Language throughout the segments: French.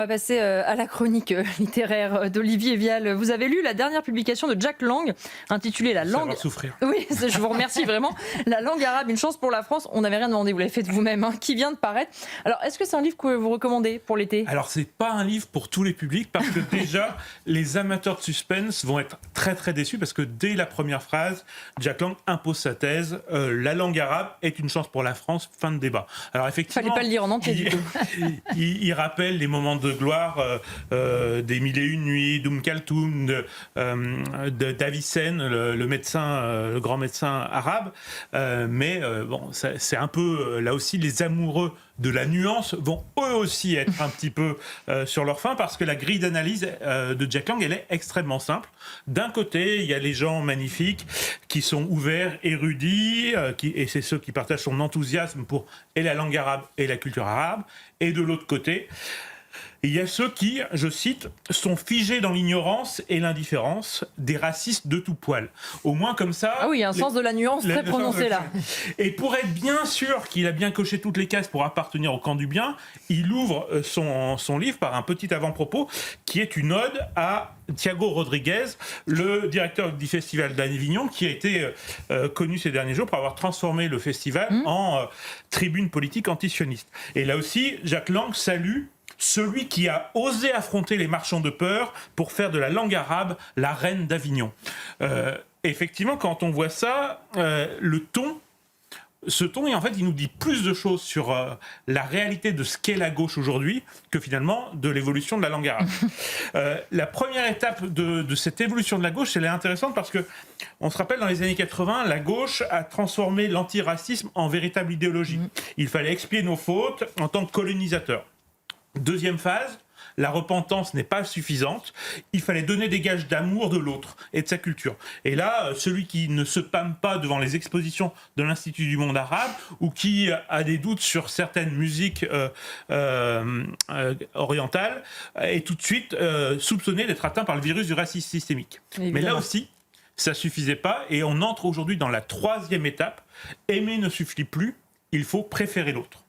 On va passer à la chronique littéraire d'Olivier Vial. Vous avez lu la dernière publication de Jack Lang, intitulée La langue... souffrir. Oui, je vous remercie vraiment. La langue arabe, une chance pour la France. On n'avait rien demandé, vous l'avez fait de vous-même, hein, qui vient de paraître. Alors, est-ce que c'est un livre que vous recommandez pour l'été ? Alors, c'est pas un livre pour tous les publics, parce que déjà, les amateurs de suspense vont être très très déçus, parce que dès la première phrase, Jack Lang impose sa thèse, la langue arabe est une chance pour la France, fin de débat. Alors effectivement, fallait pas le lire en entier, du coup. il rappelle les moments de gloire des Mille et Une Nuits, d'Oum Kalthoum, de d'Avicenne, le médecin, le grand médecin arabe. Mais bon, c'est un peu, là aussi, les amoureux de la nuance vont eux aussi être un petit peu sur leur faim, parce que la grille d'analyse de Jack Lang, elle est extrêmement simple. D'un côté, il y a les gens magnifiques qui sont ouverts, érudits, et c'est ceux qui partagent son enthousiasme pour et la langue arabe et la culture arabe. Et de l'autre côté, il y a ceux qui, je cite, sont figés dans l'ignorance et l'indifférence des racistes de tout poil. Au moins comme ça... Ah oui, il y a un sens de la nuance très prononcé là. Et pour être bien sûr qu'il a bien coché toutes les cases pour appartenir au camp du bien, il ouvre son livre par un petit avant-propos qui est une ode à Thiago Rodriguez, le directeur du festival d'Avignon, qui a été connu ces derniers jours pour avoir transformé le festival en tribune politique antisioniste. Et là aussi, Jack Lang salue celui qui a osé affronter les marchands de peur pour faire de la langue arabe la reine d'Avignon. Effectivement, quand on voit ça, ce ton, et en fait, il nous dit plus de choses sur la réalité de ce qu'est la gauche aujourd'hui que finalement de l'évolution de la langue arabe. La première étape de cette évolution de la gauche, elle est intéressante parce que on se rappelle, dans les années 80, la gauche a transformé l'antiracisme en véritable idéologie. Il fallait expier nos fautes en tant que colonisateurs. Deuxième phase, la repentance n'est pas suffisante. Il fallait donner des gages d'amour de l'autre et de sa culture. Et là, celui qui ne se pâme pas devant les expositions de l'Institut du monde arabe ou qui a des doutes sur certaines musiques orientales est tout de suite soupçonné d'être atteint par le virus du racisme systémique. Évidemment. Mais là aussi, ça ne suffisait pas et on entre aujourd'hui dans la troisième étape. Aimer ne suffit plus, il faut préférer l'autre.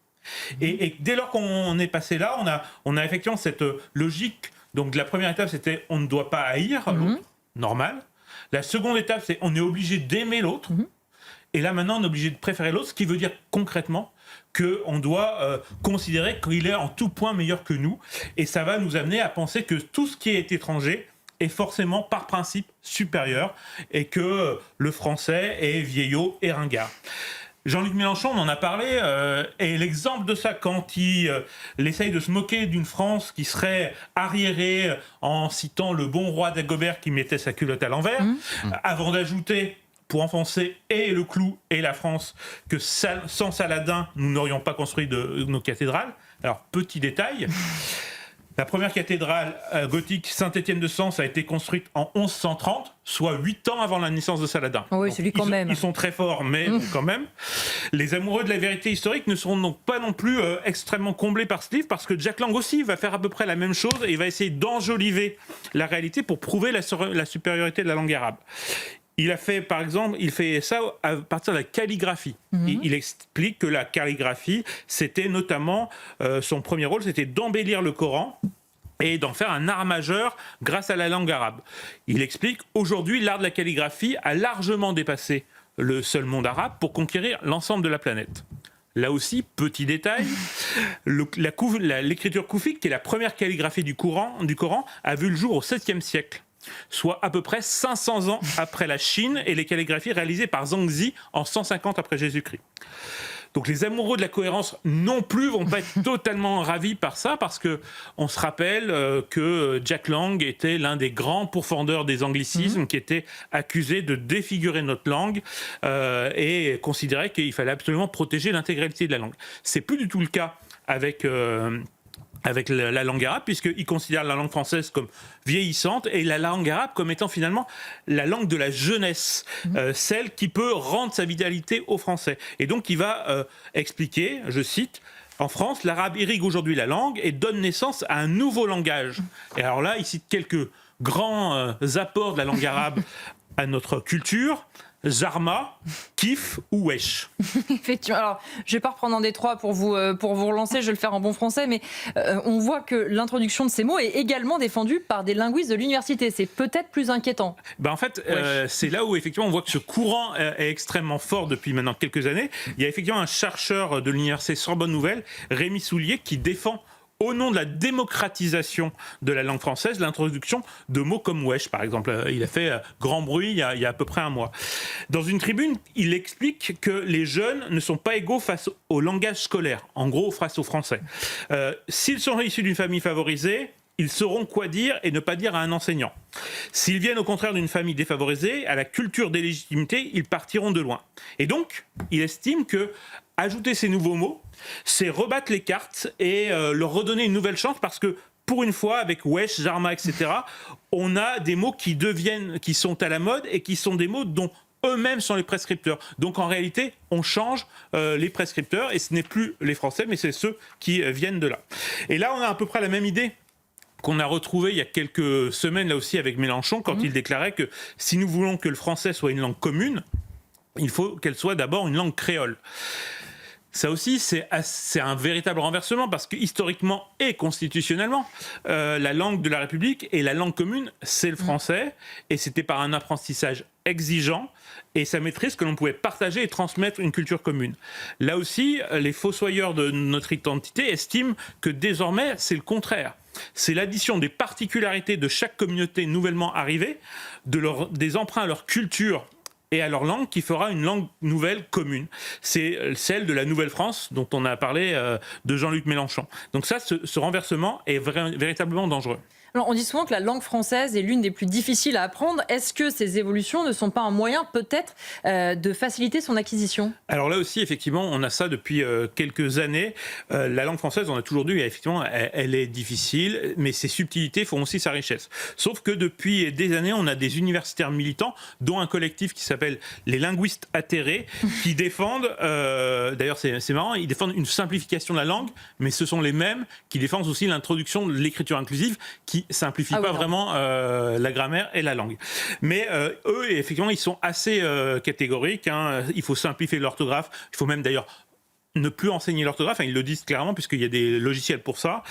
Et dès lors qu'on est passé là, on a effectivement cette logique. Donc la première étape, c'était on ne doit pas haïr l'autre, normal. La seconde étape, c'est on est obligé d'aimer l'autre. Et là maintenant, on est obligé de préférer l'autre, ce qui veut dire concrètement qu'on doit considérer qu'il est en tout point meilleur que nous. Et ça va nous amener à penser que tout ce qui est étranger est forcément par principe supérieur et que le français est vieillot et ringard. Jean-Luc Mélenchon, on en a parlé, et l'exemple de ça, quand il essaye de se moquer d'une France qui serait arriérée en citant le bon roi d'Agobert qui mettait sa culotte à l'envers, avant d'ajouter, pour enfoncer et le clou et la France, que sans Saladin, nous n'aurions pas construit nos cathédrales. Alors, petit détail... La première cathédrale gothique Saint-Étienne de Sens a été construite en 1130, soit 8 ans avant la naissance de Saladin. Oui, c'est lui quand même. Ils sont très forts, mais quand même. Les amoureux de la vérité historique ne seront donc pas non plus extrêmement comblés par ce livre, parce que Jack Lang aussi va faire à peu près la même chose et il va essayer d'enjoliver la réalité pour prouver la supériorité de la langue arabe. Il a fait, par exemple, il fait ça à partir de la calligraphie. Il explique que la calligraphie, c'était notamment, son premier rôle, c'était d'embellir le Coran et d'en faire un art majeur grâce à la langue arabe. Il explique, aujourd'hui, l'art de la calligraphie a largement dépassé le seul monde arabe pour conquérir l'ensemble de la planète. Là aussi, petit détail, l'écriture koufique, qui est la première calligraphie du Coran, a vu le jour au 7e siècle. Soit à peu près 500 ans après la Chine et les calligraphies réalisées par Zhangzi en 150 après Jésus-Christ. Donc les amoureux de la cohérence non plus vont pas être totalement ravis par ça, parce que on se rappelle que Jack Lang était l'un des grands pourfendeurs des anglicismes, qui était accusé de défigurer notre langue et considérait qu'il fallait absolument protéger l'intégralité de la langue. C'est plus du tout le cas avec la langue arabe, puisqu'il considère la langue française comme vieillissante et la langue arabe comme étant finalement la langue de la jeunesse, celle qui peut rendre sa vitalité aux Français. Et donc il va expliquer, je cite, « En France, l'arabe irrigue aujourd'hui la langue et donne naissance à un nouveau langage. » Et alors là, il cite quelques grands apports de la langue arabe à notre culture. Zarma, Kif ou Wesh. Effectivement. Alors, je vais pas reprendre un des trois pour vous relancer, je vais le faire en bon français, mais on voit que l'introduction de ces mots est également défendue par des linguistes de l'université. C'est peut-être plus inquiétant. En fait, c'est là où effectivement on voit que ce courant est extrêmement fort depuis maintenant quelques années. Il y a effectivement un chercheur de l'université Sorbonne Nouvelle, Rémi Soulier, qui défend au nom de la démocratisation de la langue française, l'introduction de mots comme wesh, par exemple. Il a fait grand bruit il y a à peu près un mois. Dans une tribune, il explique que les jeunes ne sont pas égaux face au langage scolaire, en gros face au français. S'ils sont issus d'une famille favorisée, ils sauront quoi dire et ne pas dire à un enseignant. S'ils viennent au contraire d'une famille défavorisée, à la culture des légitimités, ils partiront de loin. Et donc, il estime que ajouter ces nouveaux mots, c'est rebattre les cartes et leur redonner une nouvelle chance, parce que pour une fois, avec wesh, zarma, etc., on a des mots qui sont à la mode et qui sont des mots dont eux-mêmes sont les prescripteurs. Donc en réalité, on change les prescripteurs et ce n'est plus les Français, mais c'est ceux qui viennent de là. Et là, on a à peu près la même idée qu'on a retrouvé il y a quelques semaines là aussi avec Mélenchon, quand il déclarait que si nous voulons que le français soit une langue commune, il faut qu'elle soit d'abord une langue créole. Ça aussi, c'est un véritable renversement, parce que historiquement et constitutionnellement, la langue de la République et la langue commune, c'est le français, et c'était par un apprentissage exigeant et sa maîtrise que l'on pouvait partager et transmettre une culture commune. Là aussi, les fossoyeurs de notre identité estiment que désormais, c'est le contraire. C'est l'addition des particularités de chaque communauté nouvellement arrivée, des emprunts à leur culture et à leur langue, qui fera une langue nouvelle commune. C'est celle de la Nouvelle-France dont on a parlé de Jean-Luc Mélenchon. Donc ça, ce renversement est véritablement dangereux. Alors, on dit souvent que la langue française est l'une des plus difficiles à apprendre. Est-ce que ces évolutions ne sont pas un moyen peut-être de faciliter son acquisition ? Alors là aussi, effectivement, on a ça depuis quelques années. La langue française, on a toujours dit, effectivement, elle est difficile, mais ses subtilités font aussi sa richesse. Sauf que depuis des années, on a des universitaires militants, dont un collectif qui s'appelle les linguistes atterrés, qui défendent, d'ailleurs c'est marrant, ils défendent une simplification de la langue, mais ce sont les mêmes qui défendent aussi l'introduction de l'écriture inclusive, qui simplifie pas vraiment la grammaire et la langue. Mais eux, effectivement, ils sont assez catégoriques. Il faut simplifier l'orthographe. Il faut même d'ailleurs ne plus enseigner l'orthographe, ils le disent clairement, puisqu'il y a des logiciels pour ça.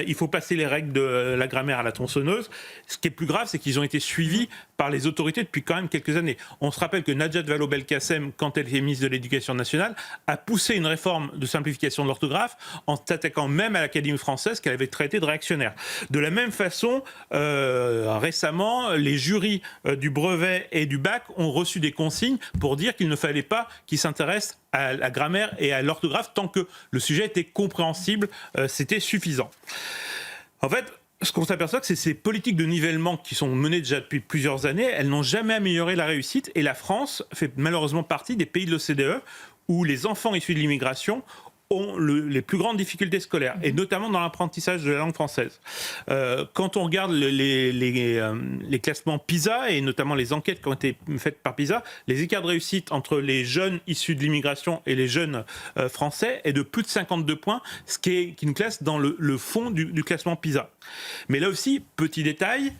Il faut passer les règles de la grammaire à la tronçonneuse. Ce qui est plus grave, c'est qu'ils ont été suivis par les autorités depuis quand même quelques années. On se rappelle que Najat Vallaud-Belkacem, quand elle était ministre de l'Éducation nationale, a poussé une réforme de simplification de l'orthographe en s'attaquant même à l'Académie française, qu'elle avait traitée de réactionnaire. De la même façon, récemment, les jurys du brevet et du bac ont reçu des consignes pour dire qu'il ne fallait pas qu'ils s'intéressent à la grammaire et à l'orthographe tant que le sujet était compréhensible, c'était suffisant. En fait, ce qu'on s'aperçoit, c'est que ces politiques de nivellement qui sont menées déjà depuis plusieurs années, elles n'ont jamais amélioré la réussite, et la France fait malheureusement partie des pays de l'OCDE où les enfants issus de l'immigration ont les plus grandes difficultés scolaires, et notamment dans l'apprentissage de la langue française. Quand on regarde les classements PISA, et notamment les enquêtes qui ont été faites par PISA, les écarts de réussite entre les jeunes issus de l'immigration et les jeunes français est de plus de 52 points, ce qui nous classe dans le fond du classement PISA. Mais là aussi, petit détail,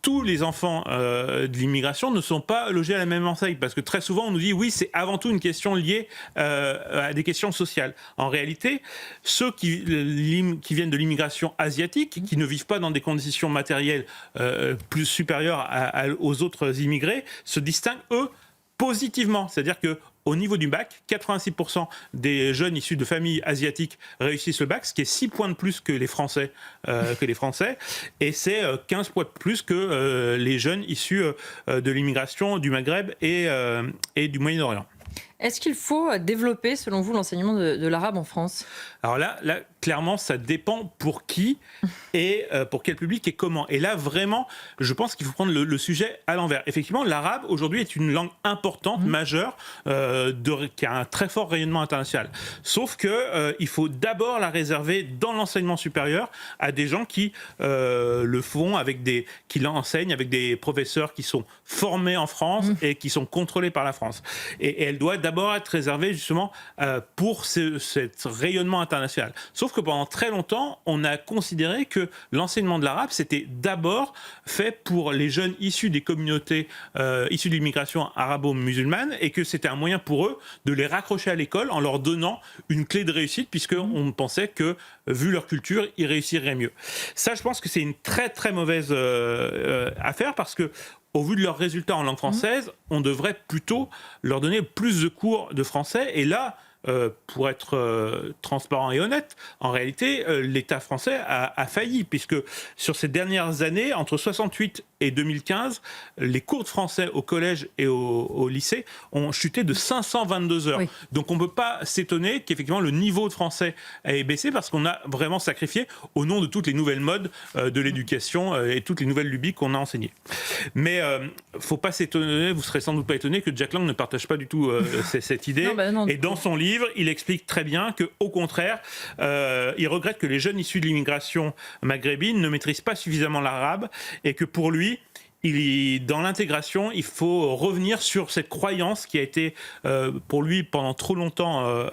tous les enfants de l'immigration ne sont pas logés à la même enseigne, parce que très souvent on nous dit oui, c'est avant tout une question liée à des questions sociales. En réalité, ceux qui viennent de l'immigration asiatique, qui ne vivent pas dans des conditions matérielles plus supérieures aux autres immigrés, se distinguent eux positivement, c'est-à-dire que au niveau du bac, 86% des jeunes issus de familles asiatiques réussissent le bac, ce qui est 6 points de plus que les Français, et c'est 15 points de plus que les jeunes issus de l'immigration du Maghreb et du Moyen-Orient. Est-ce qu'il faut développer, selon vous, l'enseignement de l'arabe en France ? Alors là, clairement, ça dépend pour qui et pour quel public et comment. Et là, vraiment, je pense qu'il faut prendre le sujet à l'envers. Effectivement, l'arabe, aujourd'hui, est une langue importante, majeure, qui a un très fort rayonnement international. Sauf que il faut d'abord la réserver dans l'enseignement supérieur à des gens qui le font, qui l'enseignent avec des professeurs qui sont formés en France et qui sont contrôlés par la France. Et elle doit d'abord être réservée, justement, pour ce rayonnement international. Sauf Sauf que pendant très longtemps, on a considéré que l'enseignement de l'arabe, c'était d'abord fait pour les jeunes issus des communautés issues de l'immigration arabo-musulmane et que c'était un moyen pour eux de les raccrocher à l'école en leur donnant une clé de réussite puisqu'on pensait que, vu leur culture, ils réussiraient mieux. Ça, je pense que c'est une très très mauvaise affaire parce que au vu de leurs résultats en langue française, on devrait plutôt leur donner plus de cours de français. Et là, pour être transparent et honnête, en réalité, l'État français a failli, puisque sur ces dernières années, entre 68 et 2015, les cours de français au collège et au lycée ont chuté de 522 heures. Oui. Donc on ne peut pas s'étonner qu'effectivement le niveau de français ait baissé parce qu'on a vraiment sacrifié au nom de toutes les nouvelles modes de l'éducation et toutes les nouvelles lubies qu'on a enseignées. Mais il ne faut pas s'étonner, vous serez sans doute pas étonné que Jack Lang ne partage pas du tout cette idée. Non, et dans son livre, il explique très bien qu'au contraire, il regrette que les jeunes issus de l'immigration maghrébine ne maîtrisent pas suffisamment l'arabe et que pour lui, dans l'intégration, il faut revenir sur cette croyance qui a été pour lui pendant trop longtemps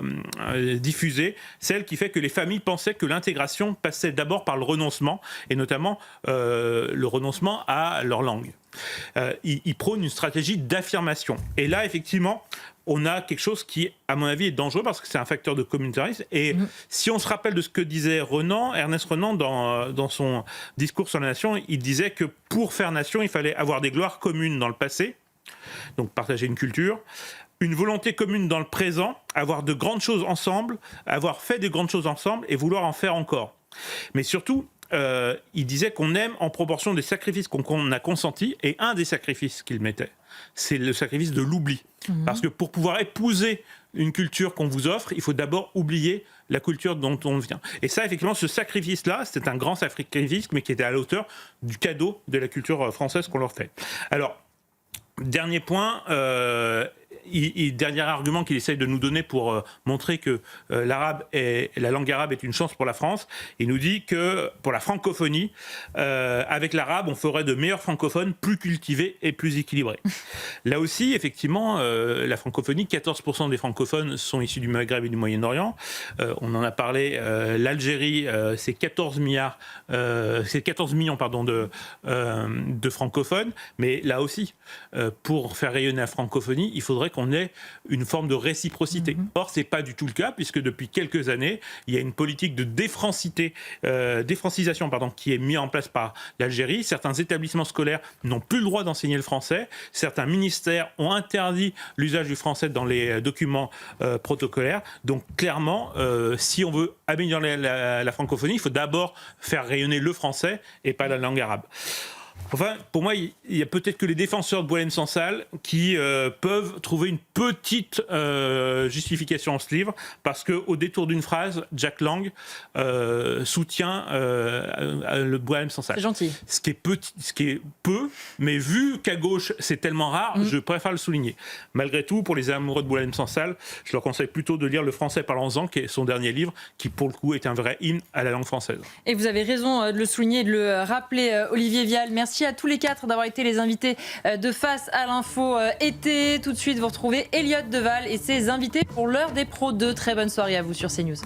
diffusée, celle qui fait que les familles pensaient que l'intégration passait d'abord par le renoncement, et notamment le renoncement à leur langue. Il prône une stratégie d'affirmation. Et là, effectivement, on a quelque chose qui, à mon avis, est dangereux parce que c'est un facteur de communautarisme. Et si on se rappelle de ce que disait Ernest Renan dans son discours sur la nation, il disait que pour faire nation, il fallait avoir des gloires communes dans le passé, donc partager une culture, une volonté commune dans le présent, avoir de grandes choses ensemble, avoir fait de grandes choses ensemble et vouloir en faire encore. Mais surtout, il disait qu'on aime en proportion des sacrifices qu'on a consentis, et un des sacrifices qu'il mettait, c'est le sacrifice de l'oubli. Parce que pour pouvoir épouser une culture qu'on vous offre, il faut d'abord oublier la culture dont on vient. Et ça, effectivement, ce sacrifice-là, c'est un grand sacrifice, mais qui était à la hauteur du cadeau de la culture française qu'on leur fait. Alors, dernier point, dernier argument qu'il essaye de nous donner pour montrer que la langue arabe est une chance pour la France, il nous dit que pour la francophonie, avec l'arabe, on ferait de meilleurs francophones plus cultivés et plus équilibrés. Là aussi, effectivement, la francophonie, 14% des francophones sont issus du Maghreb et du Moyen-Orient. On en a parlé, l'Algérie, c'est 14 millions de francophones, mais là aussi, pour faire rayonner la francophonie, il faudrait qu'on ait une forme de réciprocité. Or, ce n'est pas du tout le cas, puisque depuis quelques années, il y a une politique de défrancisation qui est mise en place par l'Algérie. Certains établissements scolaires n'ont plus le droit d'enseigner le français. Certains ministères ont interdit l'usage du français dans les documents protocolaires. Donc, clairement, si on veut améliorer la francophonie, il faut d'abord faire rayonner le français et pas la langue arabe. Enfin, pour moi, il y a peut-être que les défenseurs de Boualem Sansal qui peuvent trouver une petite justification en ce livre, parce qu'au détour d'une phrase, Jack Lang soutient le Boualem Sansal. C'est gentil. Ce qui est peu, mais vu qu'à gauche, c'est tellement rare, je préfère le souligner. Malgré tout, pour les amoureux de Boualem Sansal, je leur conseille plutôt de lire Le Français parlons-en, qui est son dernier livre, qui pour le coup est un vrai hymne à la langue française. Et vous avez raison de le souligner et de le rappeler, Olivier Vial. Merci à tous les quatre d'avoir été les invités de Face à l'info été. Tout de suite, vous retrouvez Elliott Deval et ses invités pour l'heure des pros 2. Très bonne soirée à vous sur CNews.